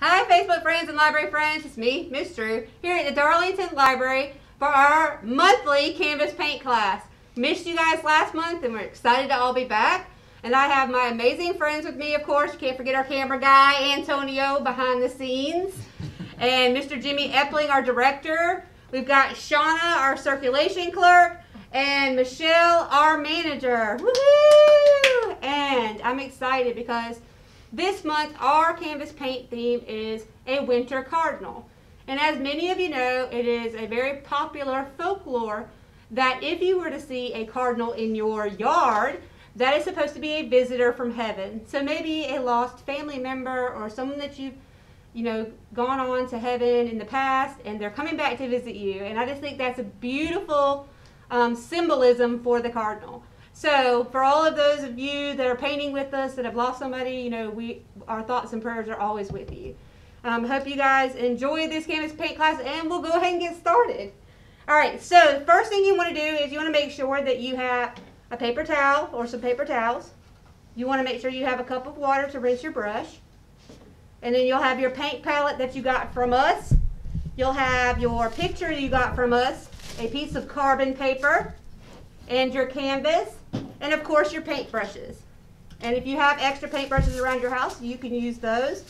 Hi Facebook friends and library friends, it's me, Miss Drew, here at the Darlington Library for our monthly canvas paint class. Missed you guys last month and we're excited to all be back. And I have my amazing friends with me, of course. You can't forget our camera guy, Antonio, behind the scenes. And Mr. Jimmy Epling, our director. We've got Shauna, our circulation clerk. And Michelle, our manager. Woohoo! And I'm excited because this month our canvas paint theme is a winter cardinal. And as many of you know, it is a very popular folklore that if you were to see a cardinal in your yard, that is supposed to be a visitor from heaven. So maybe a lost family member or someone that you've gone on to heaven in the past and they're coming back to visit you. And I just think that's a beautiful symbolism for the cardinal. So for all of those of you that are painting with us that have lost somebody, our thoughts and prayers are always with you. Hope you guys enjoy this canvas paint class and we'll go ahead and get started. All right, so the first thing you want to do is you want to make sure that you have a paper towel or some paper towels. You want to make sure you have a cup of water to rinse your brush. And then you'll have your paint palette that you got from us. You'll have your picture you got from us, a piece of carbon paper, and your canvas, and of course your paint brushes. And if you have extra paint brushes around your house, you can use those.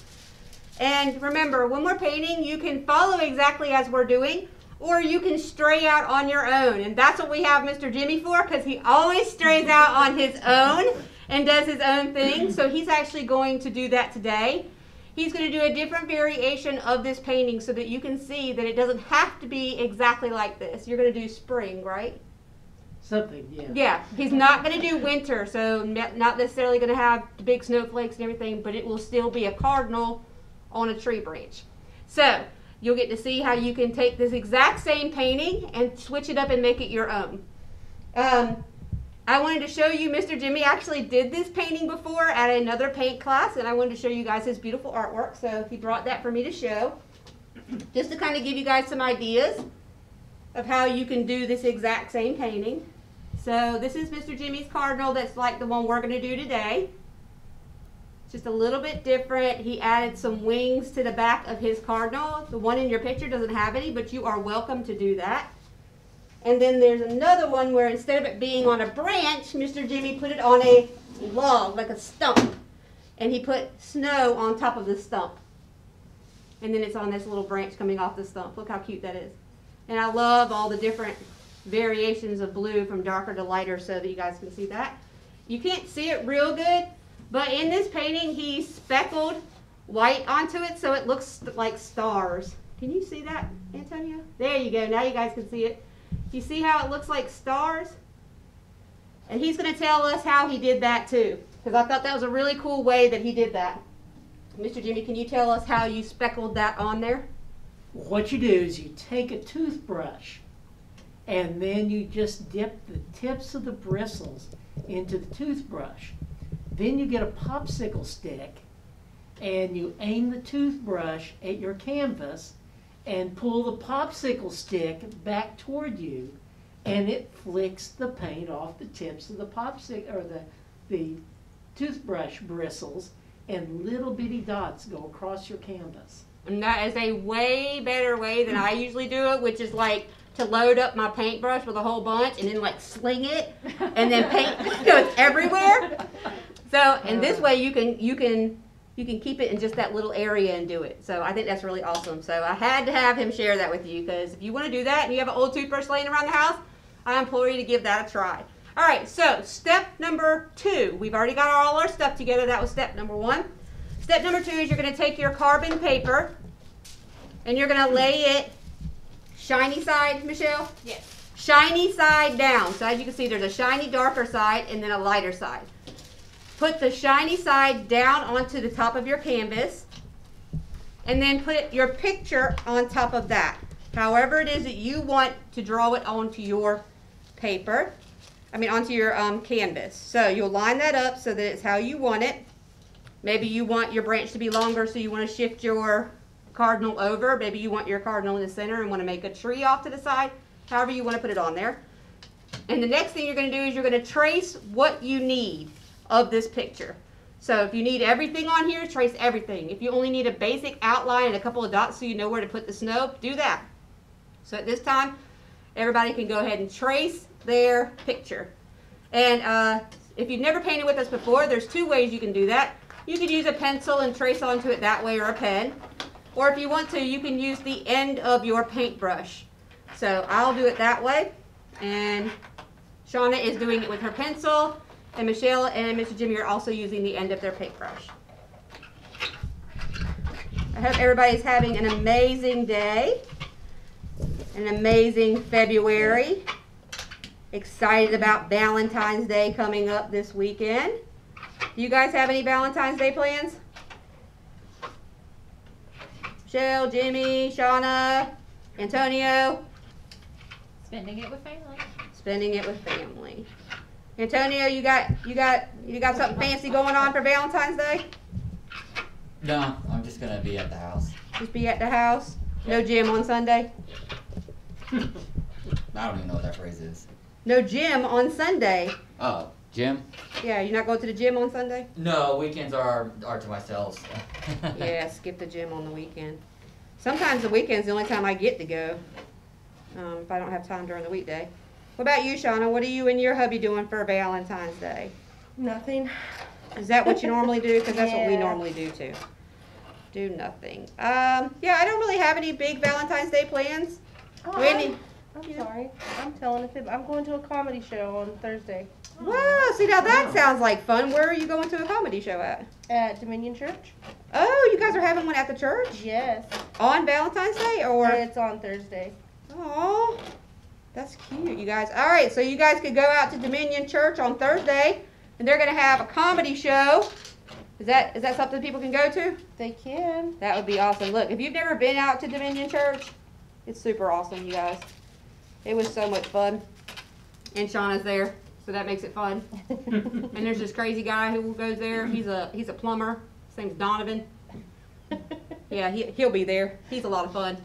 And remember, when we're painting, you can follow exactly as we're doing, or you can stray out on your own. And that's what we have Mr. Jimmy for, because he always strays out on his own and does his own thing. So he's actually going to do that today. He's going to do a different variation of this painting so that you can see that it doesn't have to be exactly like this. You're going to do spring, right? Something, yeah. Yeah, he's not going to do winter, so not necessarily going to have the big snowflakes and everything, but it will still be a cardinal on a tree branch. So you'll get to see how you can take this exact same painting and switch it up and make it your own. I wanted to show you, Mr. Jimmy actually did this painting before at another paint class, and I wanted to show you guys his beautiful artwork, so he brought that for me to show, just to kind of give you guys some ideas of how you can do this exact same painting. So this is Mr. Jimmy's cardinal that's like the one we're going to do today. It's just a little bit different. He added some wings to the back of his cardinal. The one in your picture doesn't have any, but you are welcome to do that. And then there's another one where instead of it being on a branch, Mr. Jimmy put it on a log, like a stump. And he put snow on top of the stump. And then it's on this little branch coming off the stump. Look how cute that is. And I love all the different variations of blue from darker to lighter so that you guys can see that. You can't see it real good, but in this painting he speckled white onto it so it looks like stars. Can you see that, Antonio? There you go. Now you guys can see it. You see how it looks like stars? And he's going to tell us how he did that too, because I thought that was a really cool way that he did that. Mr. Jimmy, can you tell us how you speckled that on there? What you do is you take a toothbrush and then you just dip the tips of the bristles into the toothbrush. Then you get a popsicle stick and you aim the toothbrush at your canvas and pull the popsicle stick back toward you, and it flicks the paint off the tips of the popsicle or the toothbrush bristles, and little bitty dots go across your canvas. And that is a way better way than I usually do it, which is like to load up my paintbrush with a whole bunch and then like sling it and then paint goes everywhere. So, and this way you can keep it in just that little area and do it. So I think that's really awesome. So I had to have him share that with you, because if you want to do that and you have an old toothbrush laying around the house, I implore you to give that a try. All right, so step number 2. We've already got all our stuff together. That was step number 1. Step number 2 is you're going to take your carbon paper and you're going to lay it shiny side, Michelle? Yes. Shiny side down. So as you can see, there's a shiny darker side and then a lighter side. Put the shiny side down onto the top of your canvas and then put your picture on top of that. However it is that you want to draw it onto your paper, onto your canvas. So you'll line that up so that it's how you want it. Maybe you want your branch to be longer, so you want to shift your cardinal over. Maybe you want your cardinal in the center and want to make a tree off to the side. However you want to put it on there. And the next thing you're going to do is you're going to trace what you need of this picture. So if you need everything on here, trace everything. If you only need a basic outline and a couple of dots so you know where to put the snow, do that. So at this time, everybody can go ahead and trace their picture. And if you've never painted with us before, there's two ways you can do that. You could use a pencil and trace onto it that way, or a pen. Or if you want to, you can use the end of your paintbrush. So I'll do it that way. And Shauna is doing it with her pencil. And Michelle and Mr. Jimmy are also using the end of their paintbrush. I hope everybody's having an amazing day. An amazing February. Excited about Valentine's Day coming up this weekend. Do you guys have any Valentine's Day plans? Michelle, Jimmy, Shauna, Antonio? Spending it with family. Spending it with family. Antonio, you got something fancy going on for Valentine's Day? No, I'm just gonna be at the house. Just be at the house? No gym on Sunday? I don't even know what that phrase is. No gym on Sunday. Oh, gym? Yeah, you're not going to the gym on Sunday? No, weekends are to myself. Yeah, skip the gym on the weekend. Sometimes the weekend's the only time I get to go. If I don't have time during the weekday. What about you, Shauna? What are you and your hubby doing for Valentine's Day? Nothing. Is that what you normally do? Because that's what we Yeah. normally do too. Do nothing. Yeah, I don't really have any big Valentine's Day plans. Oh, Wendy? I'm sorry. I'm telling a fib. I'm going to a comedy show on Thursday Wow, see now that sounds like fun. Where are you going to a comedy show at? at Dominion Church. Oh, you guys are having one at the church? Yes. On Valentine's Day or? It's on Thursday. Oh, that's cute, you guys. All right, so you guys could go out to Dominion Church on Thursday, and they're going to have a comedy show. Is that something people can go to? They can. That would be awesome. Look, if you've never been out to Dominion Church, it's super awesome, you guys. It was so much fun. And Shauna's there, so that makes it fun. And there's this crazy guy who goes there. He's a plumber. His name's Donovan. Yeah, he'll be there. He's a lot of fun.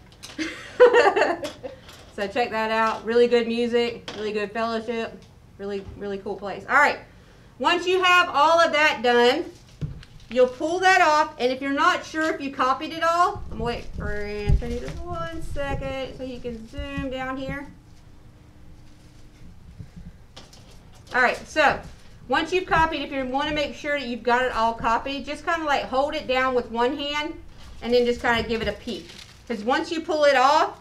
So check that out. Really good music, really good fellowship, really, really cool place. All right, once you have all of that done, you'll pull that off, and if you're not sure if you copied it all, I'm gonna wait for Anthony just 1 second so he can zoom down here. All right, so once you've copied, if you want to make sure that you've got it all copied, just kind of like hold it down with one hand and then just kind of give it a peek. Because once you pull it off,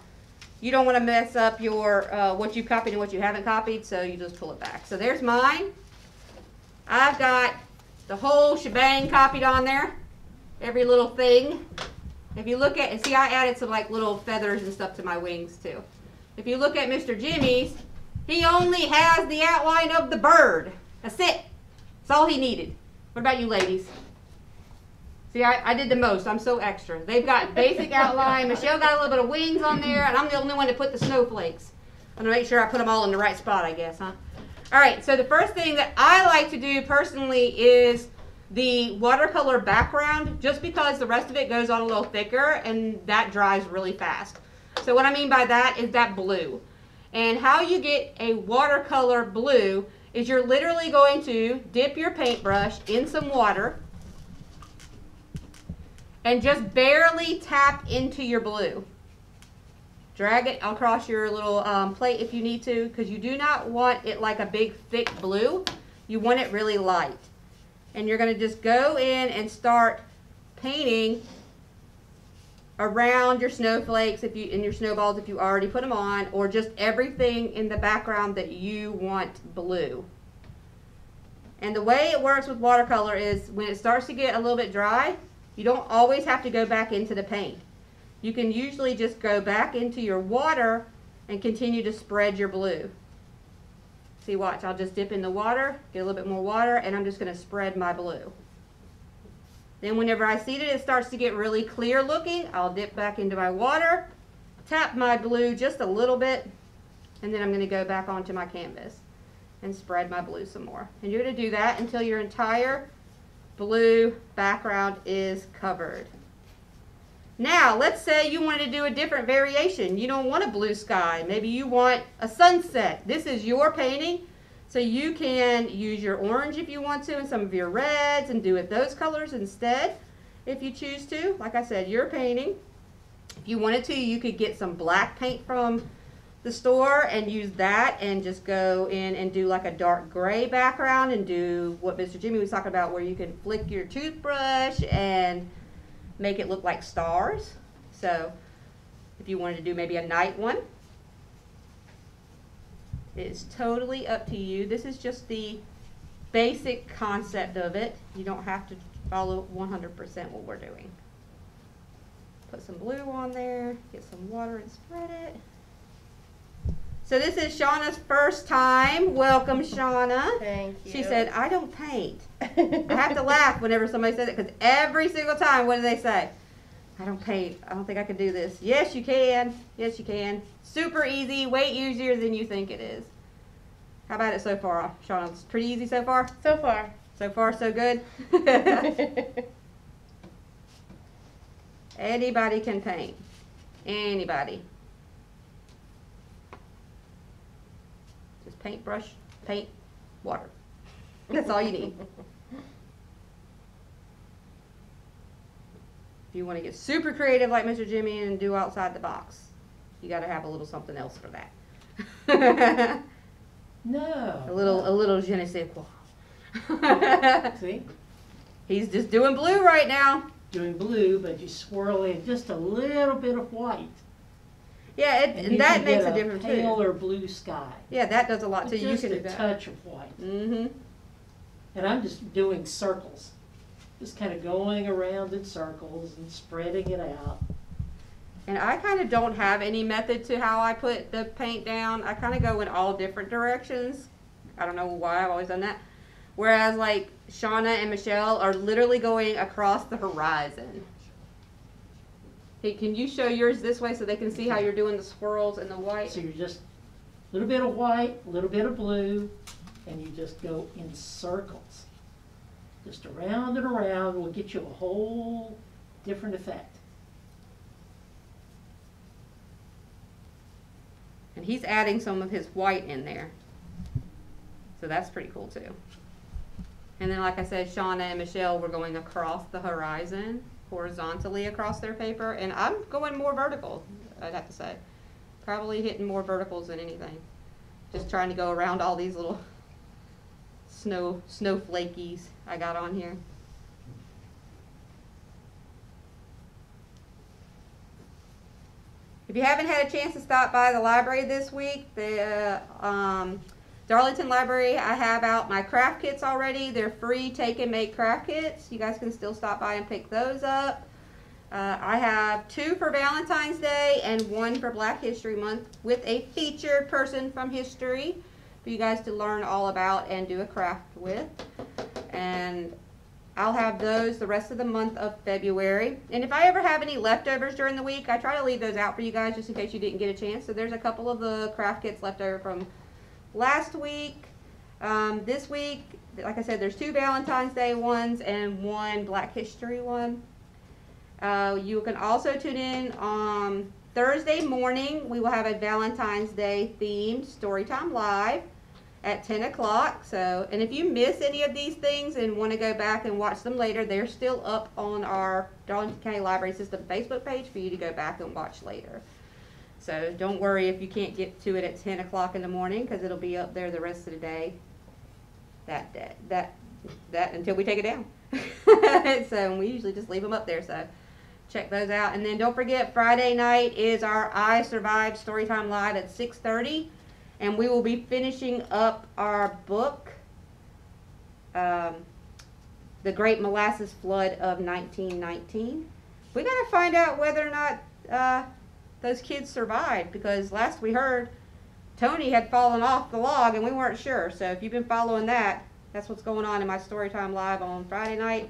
you don't want to mess up your what you copied and what you haven't copied, so you just pull it back. So there's mine. I've got the whole shebang copied on there, every little thing. If you look at, see, I added some like little feathers and stuff to my wings too. If you look at Mr. Jimmy's, he only has the outline of the bird. That's it. That's all he needed. What about you ladies? See, I did the most. I'm so extra. They've got basic outline. Michelle got a little bit of wings on there, and I'm the only one to put the snowflakes. I'm going to make sure I put them all in the right spot, I guess, huh? All right, so the first thing that I like to do personally is the watercolor background, just because the rest of it goes on a little thicker, and that dries really fast. So what I mean by that is that blue. And how you get a watercolor blue is you're literally going to dip your paintbrush in some water and just barely tap into your blue. Drag it across your little plate if you need to, because you do not want it like a big thick blue. You want it really light. And you're going to just go in and start painting around your snowflakes and your snowballs if you already put them on, or just everything in the background that you want blue. And the way it works with watercolor is when it starts to get a little bit dry, you don't always have to go back into the paint. You can usually just go back into your water and continue to spread your blue. See, watch, I'll just dip in the water, get a little bit more water, and I'm just going to spread my blue. Then whenever I see that it starts to get really clear looking, I'll dip back into my water, tap my blue just a little bit, and then I'm going to go back onto my canvas and spread my blue some more. And you're going to do that until your entire blue background is covered. Now, let's say you wanted to do a different variation. You don't want a blue sky. Maybe you want a sunset. This is your painting. So you can use your orange if you want to and some of your reds and do it those colors instead if you choose to. Like I said, you're painting. If you wanted to, you could get some black paint from the store and use that and just go in and do like a dark gray background and do what Mr. Jimmy was talking about, where you can flick your toothbrush and make it look like stars. So if you wanted to do maybe a night one, it's totally up to you. This is just the basic concept of it. You don't have to follow 100% what we're doing. Put some blue on there, get some water and spread it. So this is Shauna's first time. Welcome, Shauna. Thank you. She said, I don't paint. I have to laugh whenever somebody says it, because every single time, what do they say? I don't paint. I don't think I can do this. Yes, you can. Yes, you can. Super easy, way easier than you think it is. How about it so far, Shauna? It's pretty easy so far? So far. So far, so good? Anybody can paint. Anybody. Just paintbrush, paint, water. That's all you need. If you want to get super creative like Mr. Jimmy and do outside the box, you got to have a little something else for that. No. A little je ne sais quoi. See? He's just doing blue right now. Doing blue, but you swirl in just a little bit of white. Yeah, and that makes a difference too. Paler blue sky. Yeah, that does a lot too. You Just can do a that. touch of white. Mm-hmm. And I'm just doing circles. Just kind of going around in circles and spreading it out. And I kind of don't have any method to how I put the paint down. I kind of go in all different directions. I don't know why, I've always done that. Whereas like Shauna and Michelle are literally going across the horizon. Hey, can you show yours this way so they can see how you're doing the swirls and the white? So you're just a little bit of white, a little bit of blue, and you just go in circles. Just around and around will get you a whole different effect. And he's adding some of his white in there. So that's pretty cool too. And then like I said, Shauna and Michelle were going across the horizon, horizontally across their paper. And I'm going more vertical, I'd have to say. Probably hitting more verticals than anything. Just trying to go around all these little snowflakies I got on here. If you haven't had a chance to stop by the library this week, the Darlington Library, I have out my craft kits already. They're free take and make craft kits. You guys can still stop by and pick those up. I have 2 for Valentine's Day and 1 for Black History Month with a featured person from history for you guys to learn all about and do a craft with. And I'll have those the rest of the month of February. And if I ever have any leftovers during the week, I try to leave those out for you guys just in case you didn't get a chance. So there's a couple of the craft kits left over from last week. This week, like I said, there's 2 Valentine's Day ones and 1 Black History one. You can also tune in on Thursday morning. We will have a Valentine's Day themed Storytime Live at 10 o'clock. So, and if you miss any of these things and want to go back and watch them later, they're still up on our Darlington County Library System Facebook page for you to go back and watch later. So don't worry if you can't get to it at 10 o'clock in the morning, because it'll be up there the rest of the day. That until we take it down. So we usually just leave them up there. So check those out. And then don't forget, Friday night is our I Survived Storytime Live at 6:30. And we will be finishing up our book, The Great Molasses Flood of 1919. We got to find out whether or not those kids survived, because last we heard, Tony had fallen off the log and we weren't sure. So if you've been following that, that's what's going on in my Storytime Live on Friday night.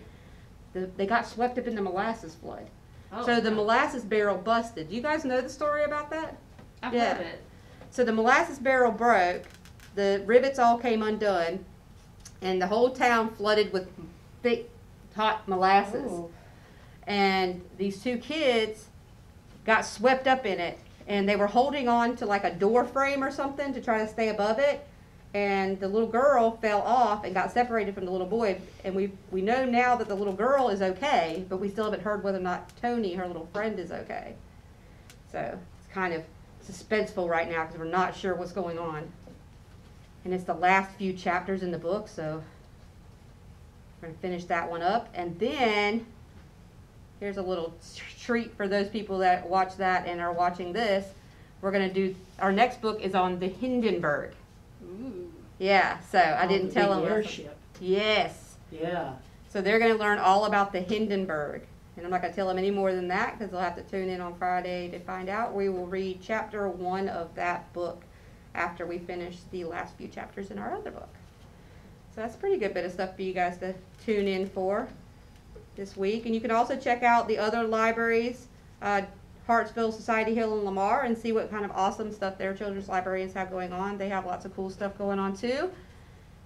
They got swept up in the molasses flood. Oh, so the molasses barrel busted. Do you guys know the story about that? I've Yeah. heard it. So the molasses barrel broke, the rivets all came undone, and the whole town flooded with thick, hot molasses. Ooh. And these 2 kids got swept up in it, and they were holding on to like a door frame or something to try to stay above it, and the little girl fell off and got separated from the little boy. And we know now that the little girl is okay, but we still haven't heard whether or not Tony, her little friend, is okay. So it's kind of suspenseful right now because we're not sure what's going on. And it's the last few chapters in the book, so we're going to finish that one up. And then here's a little treat for those people that watch that and are watching this. We're going to do, our next book is on the Hindenburg. Ooh. Yeah, so I didn't tell them. Airship. Yes. Yeah. So they're going to learn all about the Hindenburg. And I'm not going to tell them any more than that because they'll have to tune in on Friday to find out. We will read chapter 1 of that book after we finish the last few chapters in our other book. So that's a pretty good bit of stuff for you guys to tune in for this week. And you can also check out the other libraries, Hartsville, Society Hill, and Lamar, and see what kind of awesome stuff their children's librarians have going on. They have lots of cool stuff going on too.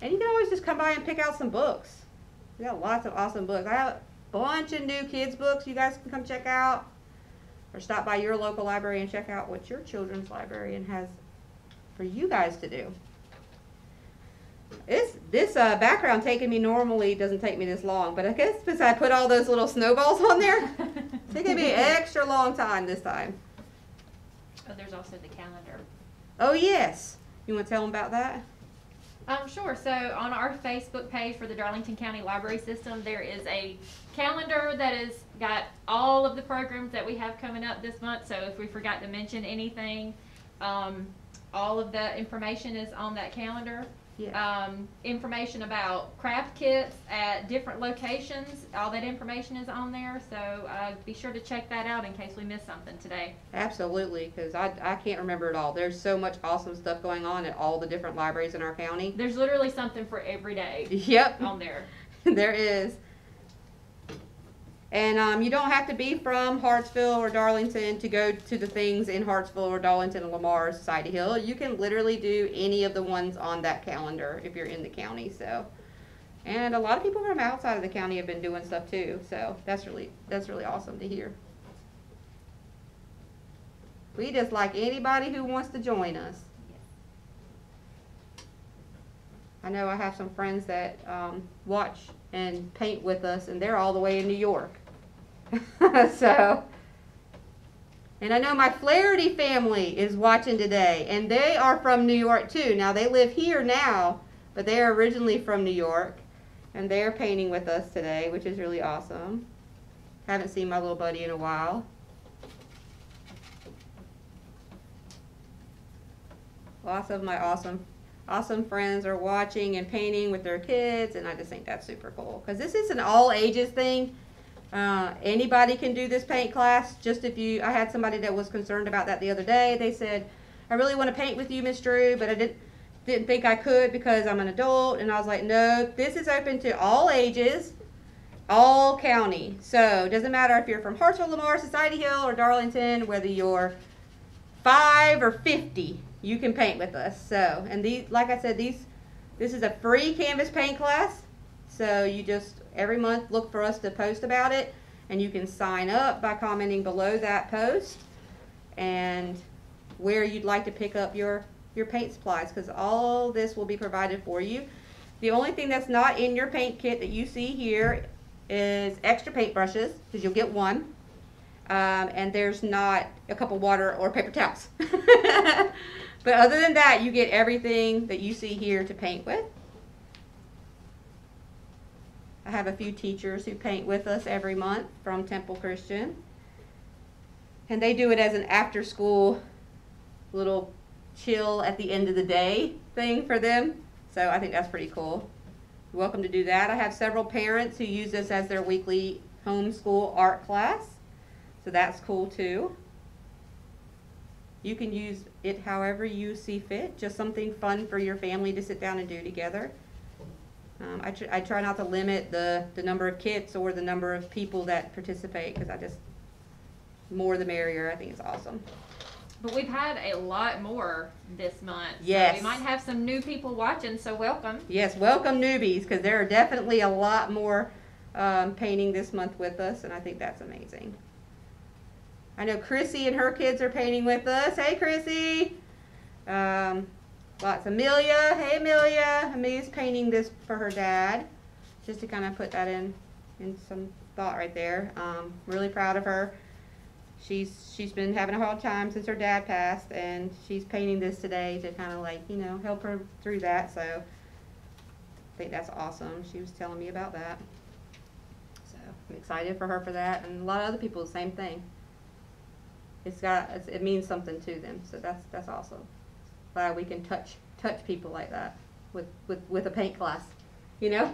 And you can always just come by and pick out some books. We got lots of awesome books. I have a bunch of new kids books you guys can come check out, or stop by your local library and check out what your children's librarian has for you guys to do. This background taking me normally doesn't take me this long, but I guess because I put all those little snowballs on there, it's taking me an extra long time this time. Oh, there's also the calendar. Oh yes, you want to tell them about that? Sure. So on our Facebook page for the Darlington County Library System, there is a calendar that has got all of the programs that we have coming up this month. So if we forgot to mention anything, all of the information is on that calendar. Yeah. Information about craft kits at different locations, all that information is on there. So be sure to check that out in case we missed something today. Absolutely, because I can't remember it all. There's so much awesome stuff going on at all the different libraries in our county. There's literally something for every day. Yep. On there. There is. And you don't have to be from Hartsville or Darlington to go to the things in Hartsville or Darlington and Lamar or Society Hill. You can literally do any of the ones on that calendar if you're in the county. So, and a lot of people from outside of the county have been doing stuff too. So that's really awesome to hear. We just like anybody who wants to join us. I know I have some friends that watch and paint with us, and they're all the way in New York. So, and I know my Flaherty family is watching today, and they are from New York too. Now they live here now, but they are originally from New York, and they're painting with us today, which is really awesome. Haven't seen my little buddy in a while. Lots of my awesome friends are watching and painting with their kids, and I just think that's super cool because this is an all ages thing. Anybody can do this paint class. Just if you, I had somebody that was concerned about that the other day. They said, I really want to paint with you, Miss Drew, but I didn't think I could because I'm an adult. And I was like, no, this is open to all ages, all county. So it doesn't matter if you're from Hartsville, Lamar, Society Hill, or Darlington, whether you're 5 or 50, you can paint with us. So, and these, like I said, this is a free canvas paint class. So you just, every month, look for us to post about it, and you can sign up by commenting below that post and where you'd like to pick up your paint supplies, because all this will be provided for you. The only thing that's not in your paint kit that you see here is extra paint brushes, because you'll get one, and there's not a couple water or paper towels. But other than that, you get everything that you see here to paint with. I have a few teachers who paint with us every month from Temple Christian. And they do it as an after-school little chill at the end of the day thing for them. So I think that's pretty cool. You're welcome to do that. I have several parents who use this as their weekly homeschool art class. So that's cool too. You can use it however you see fit. Just something fun for your family to sit down and do together. I try not to limit the number of kits or the number of people that participate, because more the merrier. I think it's awesome. But we've had a lot more this month. Yes. So we might have some new people watching, so welcome. Yes, welcome newbies, because there are definitely a lot more painting this month with us, and I think that's amazing. I know Chrissy and her kids are painting with us. Hey, Chrissy. Lots Amelia. Hey Amelia. Amelia's painting this for her dad. Just to kind of put that in some thought right there. Really proud of her. She's been having a hard time since her dad passed, and she's painting this today to kind of like, you know, help her through that. So I think that's awesome. She was telling me about that. So I'm excited for her for that, and a lot of other people the same thing. It means something to them. So that's awesome. Glad we can touch people like that with a paint class, you know.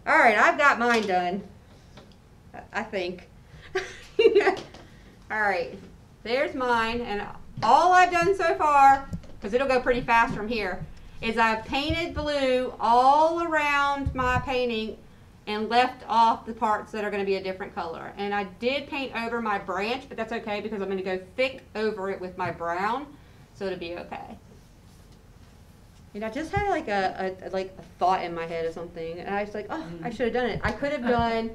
All right, I've got mine done, I think. All right, there's mine, and all I've done so far, because it'll go pretty fast from here, is I've painted blue all around my painting and left off the parts that are going to be a different color. And I did paint over my branch, but that's okay because I'm going to go thick over it with my brown, so it'll be okay. And I just had like a thought in my head or something, and I was like, oh, I should have done it. I could have done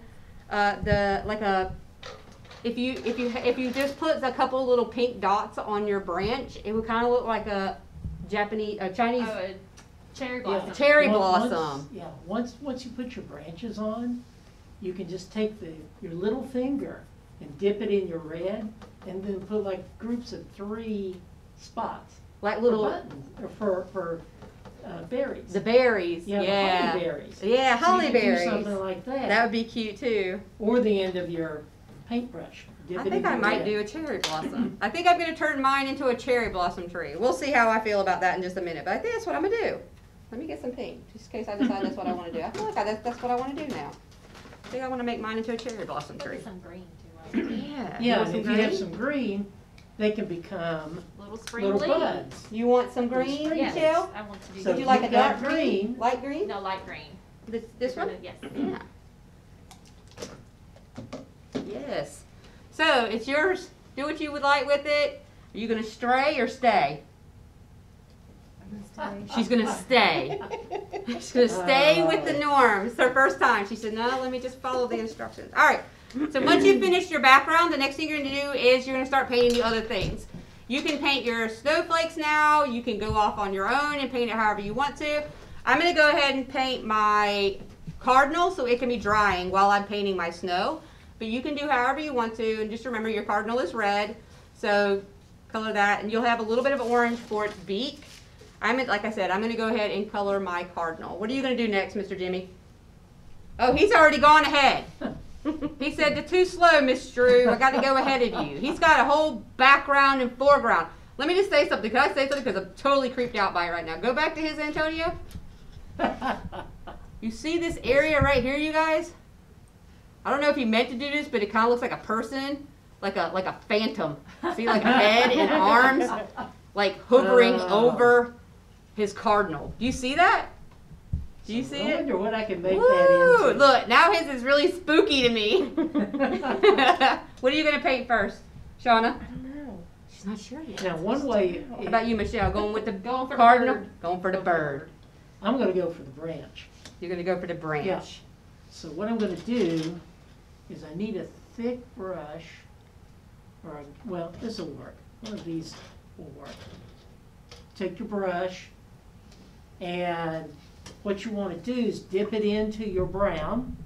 if you just put a couple little pink dots on your branch, it would kind of look like a Chinese a cherry blossom. Yeah, cherry blossom. Once you put your branches on, you can just take your little finger and dip it in your red, and then put like groups of 3 spots, like little buttons, or for berries. The berries, yeah. Yeah, Holly berries. Yeah, so holly you can berries. do something like that. That would be cute too. Or the end of your paintbrush. I think I might do a cherry blossom. I think I'm going to turn mine into a cherry blossom tree. We'll see how I feel about that in just a minute. But I think that's what I'm going to do. Let me get some pink, just in case I decide that's what I want to do. I feel like that's what I want to do now. I think I want to make mine into a cherry blossom tree. Some green too. Yeah. Yeah, and if you have some green, they can become Little spring little leaves. buds. You want some green, Yes. Michelle? I want to do So Would that. you like a you've got dark green? Light green? No, light green. This one? Yes. Yeah. Yes. So it's yours. Do what you would like with it. Are you going to stray or stay? She's going to stay. She's going to stay with the norm. It's her first time. She said, no, let me just follow the instructions. All right. So once you've finished your background, the next thing you're going to do is you're going to start painting the other things. You can paint your snowflakes now. You can go off on your own and paint it however you want to. I'm going to go ahead and paint my cardinal so it can be drying while I'm painting my snow. But you can do however you want to, and just remember your cardinal is red, so color that, and you'll have a little bit of orange for its beak. Like I said, I'm going to go ahead and color my cardinal. What are you going to do next, Mr. Jimmy? Oh, he's already gone ahead. He said, "You're too slow, Miss Drew. I got to go ahead of you." He's got a whole background and foreground. Let me just say something. Can I say something? Because I'm totally creeped out by it right now. Go back to his, Antonio. You see this area right here, you guys? I don't know if he meant to do this, but it kind of looks like a person, like a phantom. See, like a head and arms, like hovering over his cardinal. Do you see that? Do you see I it? wonder what I can make Woo! that into. Look, now his is really spooky to me. What are you going to paint first, Shauna? I don't know. She's not sure yet. Now, one way, How about you, Michelle? Going with the Going for the cardinal? bird. Going for the bird. I'm going to go for the branch. You're going to go for the branch. Yeah. So what I'm going to do is I need a thick brush, well, this will work. One of these will work. Take your brush, and what you want to do is dip it into your brown,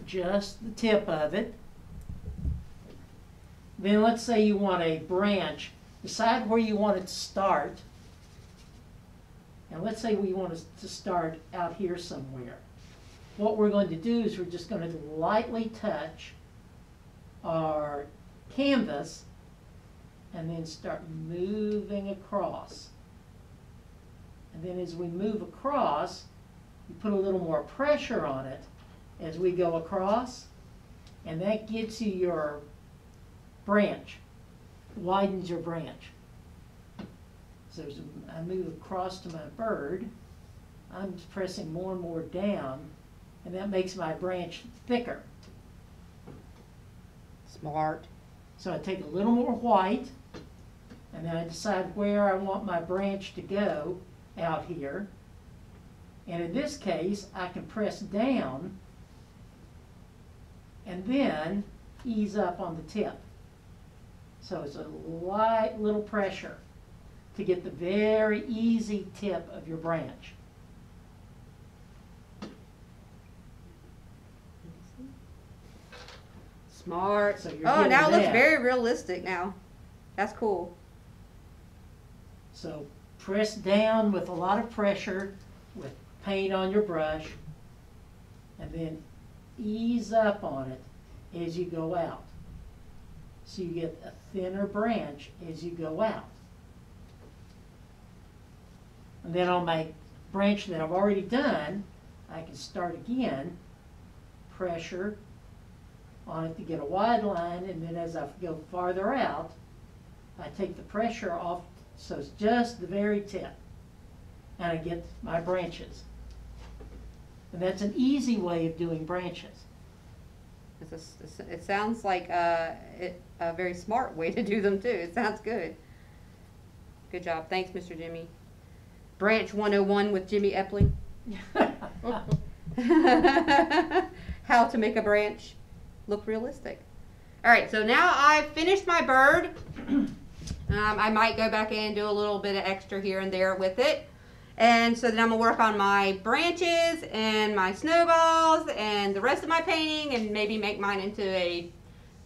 just the tip of it. Then let's say you want a branch. Decide where you want it to start. And let's say we want it to start out here somewhere. What we're going to do is we're just going to lightly touch our canvas and then start moving across. And then as we move across, you put a little more pressure on it as we go across, and that gets you your branch, widens your branch. So as I move across to my bird, I'm pressing more and more down, and that makes my branch thicker. Smart. So I take a little more white, and then I decide where I want my branch to go out here. And in this case, I can press down and then ease up on the tip. So it's a light little pressure. to get the very easy tip of your branch. it. Smart. So you're Oh, getting now it looks that. very realistic now. That's cool. So press down with a lot of pressure with paint on your brush, and then ease up on it as you go out. So you get a thinner branch as you go out. And then on my branch that I've already done, I can start again, pressure on it to get a wide line, and then as I go farther out, I take the pressure off so it's just the very tip, and I get my branches. And that's an easy way of doing branches. It sounds like a very smart way to do them too. It sounds good. Good job. Thanks, Mr. Jimmy. Branch 101 with Jimmy Epling. How to make a branch look realistic. All right, so now I've finished my bird. I might go back in and do a little bit of extra here and there with it. And so then I'm going to work on my branches and my snowballs and the rest of my painting, and maybe make mine into a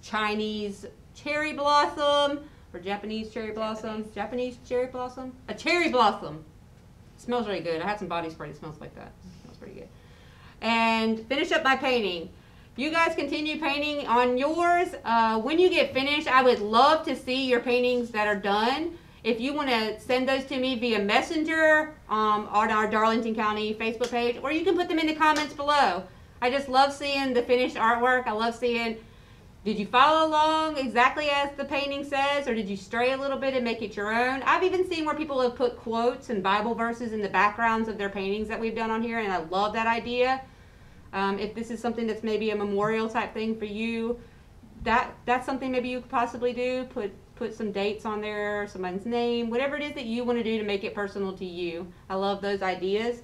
Chinese cherry blossom or Japanese cherry blossom. Japanese cherry blossom? A cherry blossom. It smells really good. I have some body spray that smells like that. It smells pretty good. And finish up my painting. You guys continue painting on yours. When you get finished, I would love to see your paintings that are done. If you want to send those to me via Messenger on our Darlington County Facebook page, or you can put them in the comments below. I just love seeing the finished artwork. I love seeing, did you follow along exactly as the painting says, or did you stray a little bit and make it your own? I've even seen where people have put quotes and Bible verses in the backgrounds of their paintings that we've done on here, and I love that idea. If this is something that's maybe a memorial type thing for you, that's something maybe you could possibly do. Put some dates on there, someone's name, whatever it is that you want to do to make it personal to you. I love those ideas.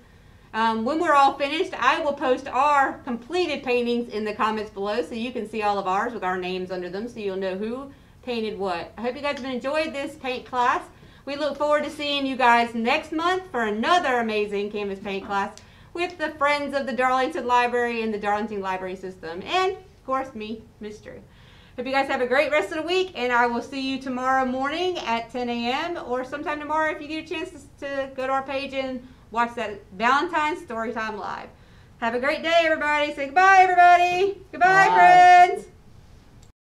When we're all finished, I will post our completed paintings in the comments below so you can see all of ours with our names under them, so you'll know who painted what. I hope you guys have enjoyed this paint class. We look forward to seeing you guys next month for another amazing canvas paint class with the friends of the Darlington Library and the Darlington Library System, and of course me, Miss Drew. Hope you guys have a great rest of the week, and I will see you tomorrow morning at 10 a.m. or sometime tomorrow if you get a chance to go to our page and watch that Valentine's Storytime Live. Have a great day, everybody. Say goodbye, everybody. Goodbye, Bye. friends.